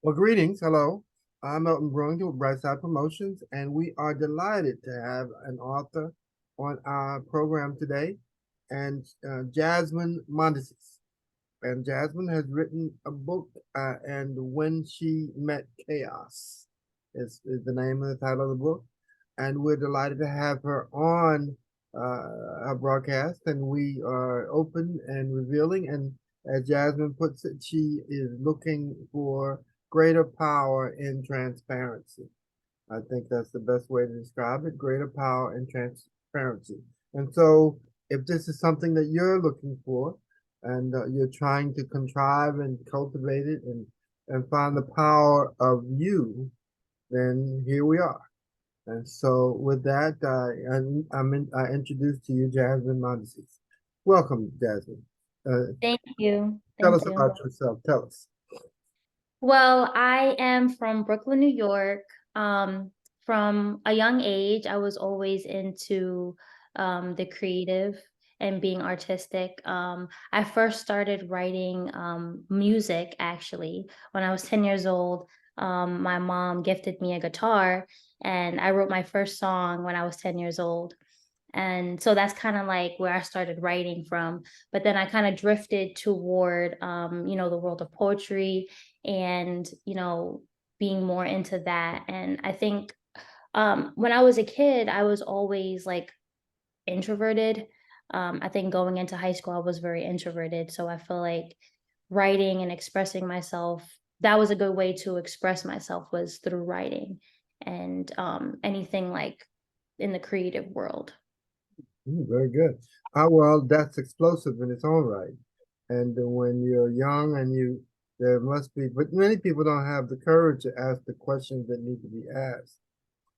Well, greetings. Hello. I'm Milton Brewington with Brightside Promotions, and we are delighted to have an author on our program today, and Jasmine Mondesis. And Jasmine has written a book, and When She Met Chaos is the name of the title of the book. And we're delighted to have her on our broadcast, and we are open and revealing. And as Jasmine puts it, she is looking for greater power in transparency. I think that's the best way to describe it, greater power and transparency. And so if this is something that you're looking for and you're trying to contrive and cultivate it and find the power of you, then here we are. And so with that, I introduce to you Jasmine Mondesis. Welcome, Jasmine. Thank you. Tell Thank us you. about yourself. Tell us. Well, I am from Brooklyn, New York. From a young age, I was always into the creative and being artistic. I first started writing music actually when I was 10 years old. My mom gifted me a guitar, and I wrote my first song when I was 10 years old. And so that's kind of like where I started writing from. But then I kind of drifted toward, the world of poetry and, being more into that. And I think when I was a kid, I was always like introverted. I think going into high school, I was very introverted. So I feel like writing and expressing myself, that was a good way to express myself was through writing and anything like in the creative world. Very good. Well, that's explosive in its own right. And when you're young and there must be, but many people don't have the courage to ask the questions that need to be asked.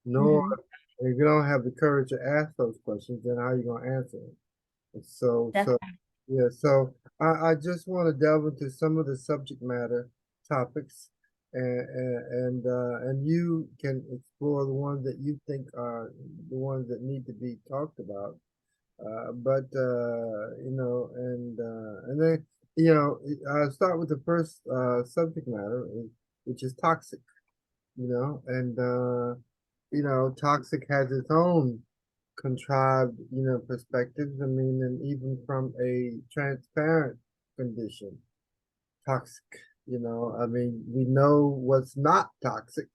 Nor, Mhm. if you don't have the courage to ask those questions, then how are you going to answer them? So, Definitely. yeah. So I just want to delve into some of the subject matter topics, and you can explore the ones that you think are the ones that need to be talked about. But and then I'll start with the first subject matter, which is toxic. And toxic has its own contrived perspectives. I mean, and even from a transparent condition, toxic. I mean, we know what's not toxic.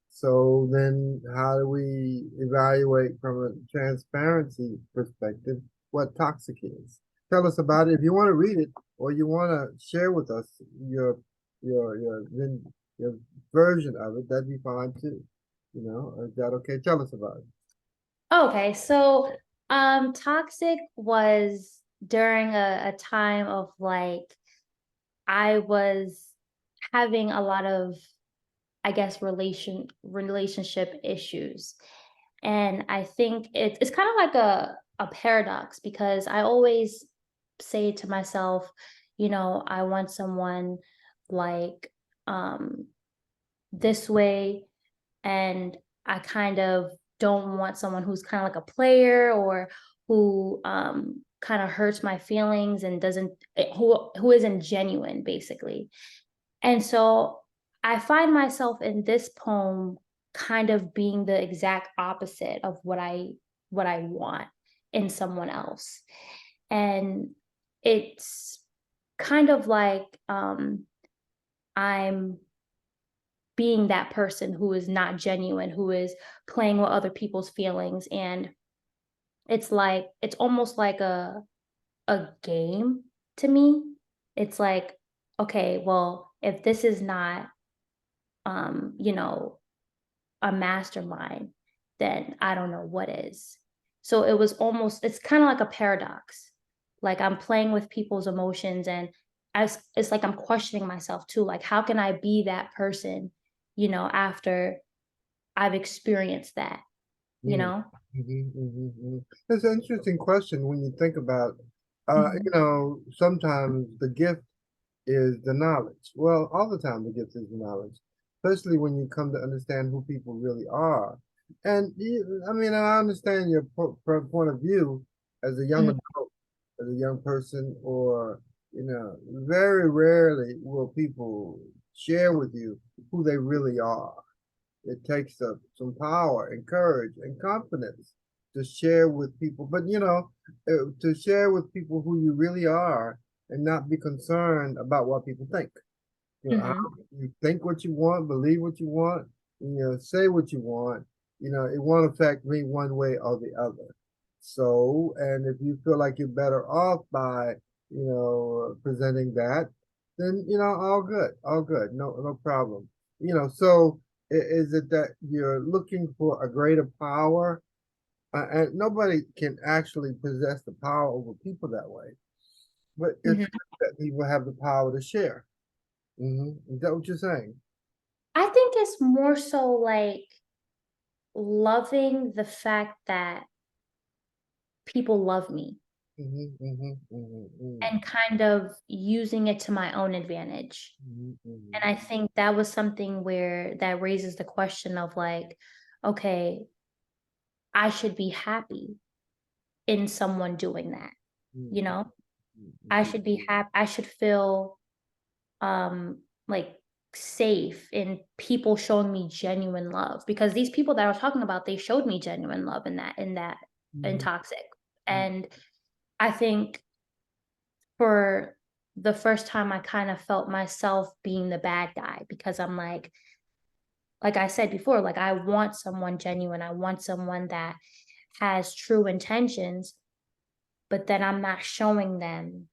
So then how do we evaluate from a transparency perspective what toxic is? Tell us about it. If you want to read it or you want to share with us your version of it, that'd be fine too. Is that okay? Tell us about it. Okay, so toxic was during a time of like I was having a lot of, I guess, relationship issues. And I think it's kind of like a paradox because I always say to myself, I want someone like um this way, and I kind of don't want someone who's kind of like a player or who kind of hurts my feelings and doesn't who isn't genuine basically. And so I find myself in this poem kind of being the exact opposite of what I want in someone else. And it's kind of like I'm being that person who is not genuine, who is playing with other people's feelings. And it's almost like a game to me. It's like, okay, well, if this is not um, you know, a mastermind, then I don't know what is. So it's kind of like a paradox. Like I'm playing with people's emotions and it's like I'm questioning myself too. Like, how can I be that person, after I've experienced that, you Mm. know? It's an interesting question when you think about, Mhm. sometimes the gift is the knowledge. Well, all the time the gift is the knowledge, especially when you come to understand who people really are. And I mean, I understand your point of view as a young Mhm. adult, as a young person, or very rarely will people share with you who they really are. It takes some power and courage and confidence to share with people, but to share with people who you really are and not be concerned about what people think. Mhm. You think what you want, believe what you want, say what you want. It won't affect me one way or the other. So, and if you feel like you're better off by, presenting that, then, all good, no problem. So is it that you're looking for a greater power? And nobody can actually possess the power over people that way, but it's Mhm. good that people have the power to share. Is that what you're saying? I think it's more so like loving the fact that people love me and kind of using it to my own advantage. And I think that was something where that raises the question of like, okay, I should be happy in someone doing that, you Mhm, know? I mhm, should be happy. I should feel like safe in people showing me genuine love because these people that I was talking about, they showed me genuine love in mhm, toxic. mhm, And I think for the first time I kind of felt myself being the bad guy because I'm like I said before, like I want someone genuine. I want someone that has true intentions, but then I'm not showing them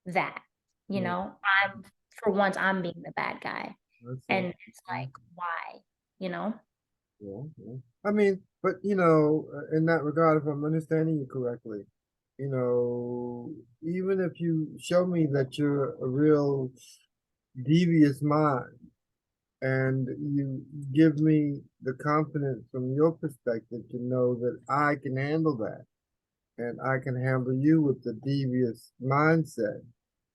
that, you mhm, know? I'm for once I'm being the bad guy. I And see. it's like, why? You know? Yeah, yeah. I mean, but in that regard, if I'm understanding you correctly, even if you show me that you're a real devious mind and you give me the confidence from your perspective to know that I can handle that and I can handle you with the devious mindset,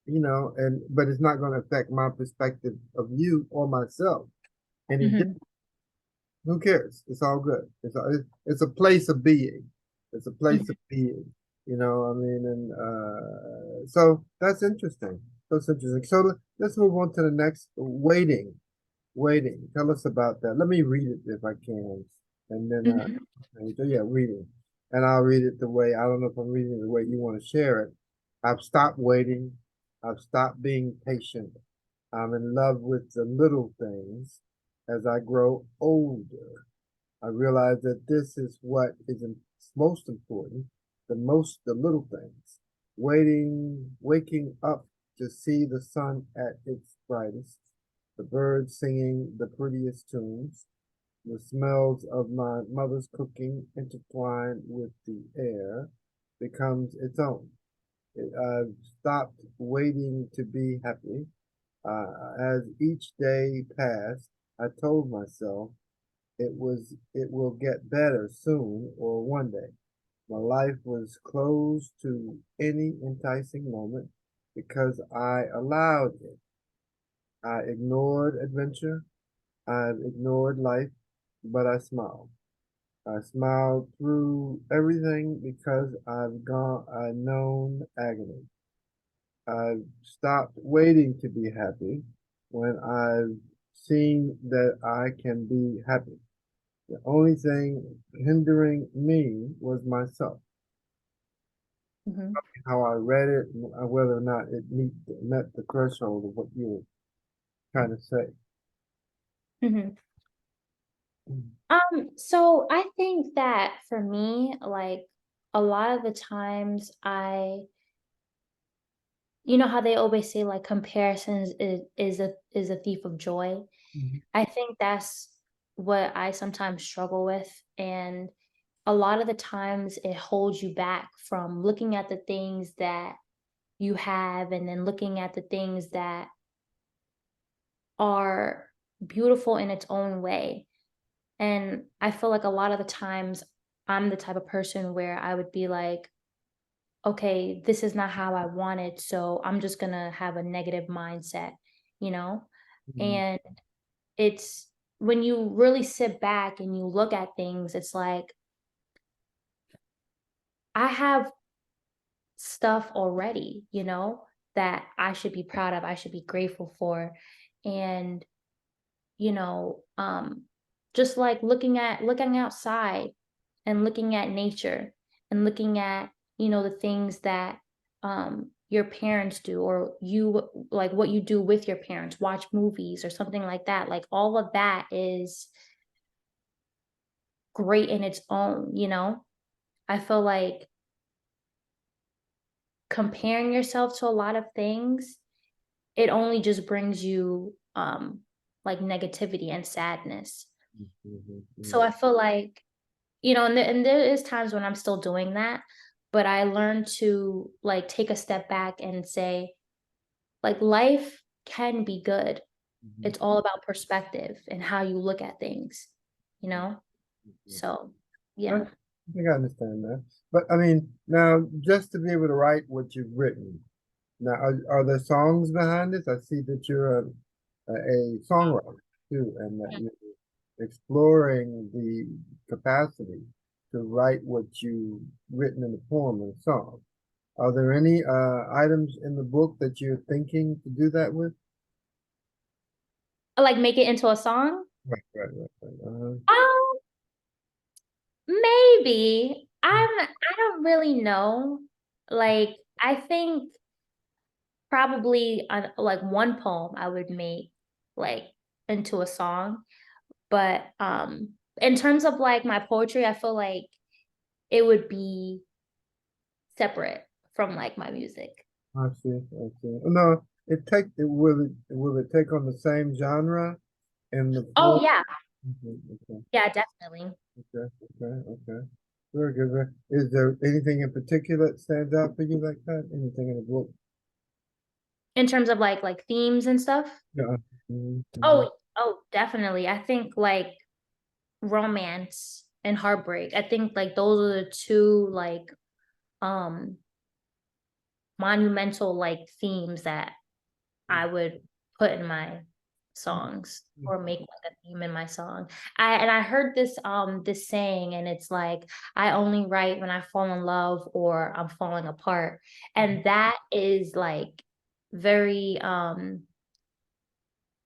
and but it's not going to affect my perspective of you or myself any different. Mhm, Who cares? It's all good. It's a place of being. It's a place mhm, of being. I mean, and so that's interesting. That's interesting. So let's move on to the next waiting. Waiting. Tell us about that. Let me read it if I can, and then mhm, so yeah, reading, and I'll read it the way I don't know if I'm reading it the way you want to share it. I've stopped waiting. I've stopped being patient. I'm in love with the little things. As I grow older, I realize that this is what is most important, the little things. Waking up to see the sun at its brightest, the birds singing the prettiest tunes, the smells of my mother's cooking intertwined with the air becomes its own. I've stopped waiting to be happy. As each day passed, I told myself it will get better soon or one day. My life was closed to any enticing moment because I allowed it. I ignored adventure. I've ignored life, but I smiled. I smiled through everything because I've known agony. I've stopped waiting to be happy when I've seen that I can be happy. The only thing hindering me was myself, mhm, how I read it, and whether or not met the threshold of what you were trying to say. mhm. So I think that for me, like a lot of the times you know how they always say like comparisons is a thief of joy. Mhm. I think that's what I sometimes struggle with. And a lot of the times it holds you back from looking at the things that you have and then looking at the things that are beautiful in its own way. And I feel like a lot of the times I'm the type of person where I would be like, okay, this is not how I want it. So I'm just going to have a negative mindset, you know? Mhm. And it's when you really sit back and you look at things, it's like, I have stuff already, you know, that I should be proud of, I should be grateful for. and you know, just like looking outside and looking at nature and looking at, the things that your parents do, or you like what you do with your parents, watch movies or something like that. Like all of that is great in its own. I feel like comparing yourself to a lot of things, it only just brings you like negativity and sadness. So I feel like, and there is times when I'm still doing that, but I learned to like take a step back and say, like, life can be good. Mhm. It's all about perspective and how you look at things, you know? So, I yeah. think I understand that. But I mean, now just to be able to write what you've written, now are there songs behind this? I see that you're a songwriter too, and that you're exploring the capacity to write what you've written in the form of a song. Are there any items in the book that you're thinking to do that with? Like make it into a song? Right. Um, maybe. I don't really know. Like, I think probably like one poem I would make like into a song. But in terms of like my poetry, I feel like it would be separate from like my music. I see. No, will it take on the same genre in the Oh form? yeah. Okay, Yeah, definitely. okay. Very good. Is there anything in particular that stands out for you like that? Anything in the book? In terms of like themes and stuff. Yeah. Mhm. Oh, definitely. I think like romance and heartbreak. I think like those are the two like um monumental like themes that I would put in my songs or make like a theme in my song. I heard this saying, and it's like I only write when I fall in love or I'm falling apart. And that is like very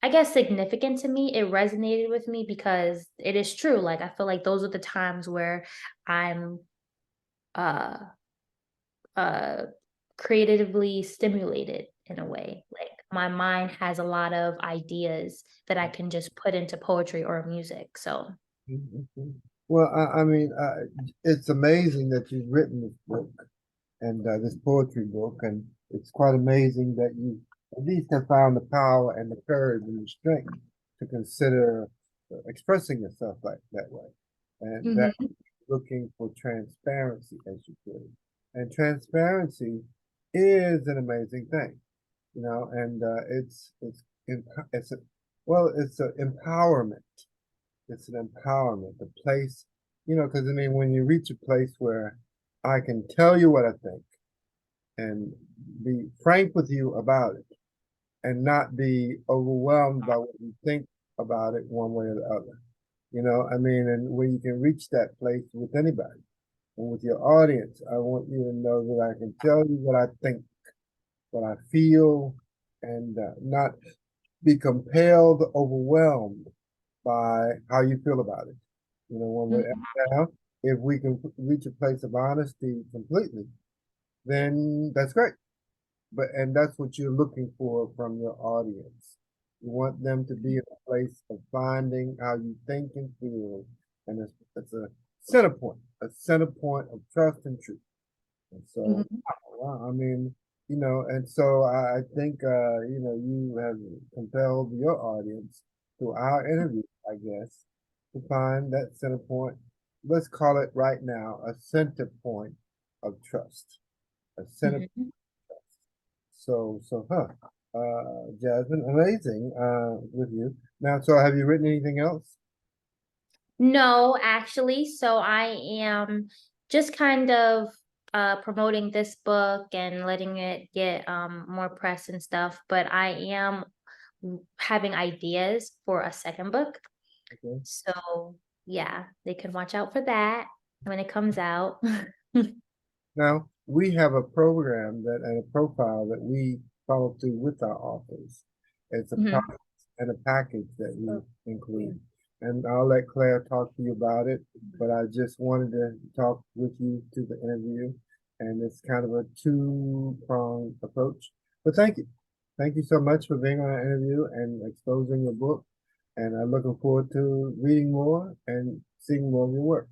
I guess significant to me. It resonated with me because it is true. Like I feel like those are the times where I'm uh uh creatively stimulated in a way. Like my mind has a lot of ideas that I can just put into poetry or music. So, Mhm. Well, I mean, it's amazing that you've written this book and this poetry book, and it's quite amazing that you at least have found the power and the courage and the strength to consider expressing yourself like that way, and that mhm, looking for transparency, as you put it. And transparency is an amazing thing, and it's a, well, it's an empowerment. It's an empowerment, the place, because I mean, when you reach a place where I can tell you what I think and be frank with you about it and not be overwhelmed by what you think about it one way or the other. I mean, and when you can reach that place with anybody and with your audience, I want you to know that I can tell you what I think, what I feel, and not be compelled, overwhelmed by how you feel about it. One way. mhm, Now, if we can reach a place of honesty completely, then that's great. And that's what you're looking for from your audience. You want them to be in a place of finding how you think and feel, and it's a center point of trust and truth. And so, mhm, wow, I mean, and so I think you have compelled your audience through our interview, I guess, to find that center point. Let's call it right now a center point of trust, a center. mhm. Jasmine, amazing with you. Now, so have you written anything else? No, actually. So I am just kind of promoting this book and letting it get more press and stuff, but I am having ideas for a second book. Okay. So yeah, they can watch out for that when it comes out. Now, we have a program that and a profile that we follow through with our authors. It's a Mhm. process. and a package that we include. And I'll let Claire talk to you about it, but I just wanted to talk with you to the interview. And it's kind of a two-pronged approach. But thank you. Thank you so much for being on our interview and exposing your book. And I'm looking forward to reading more and seeing more of your work.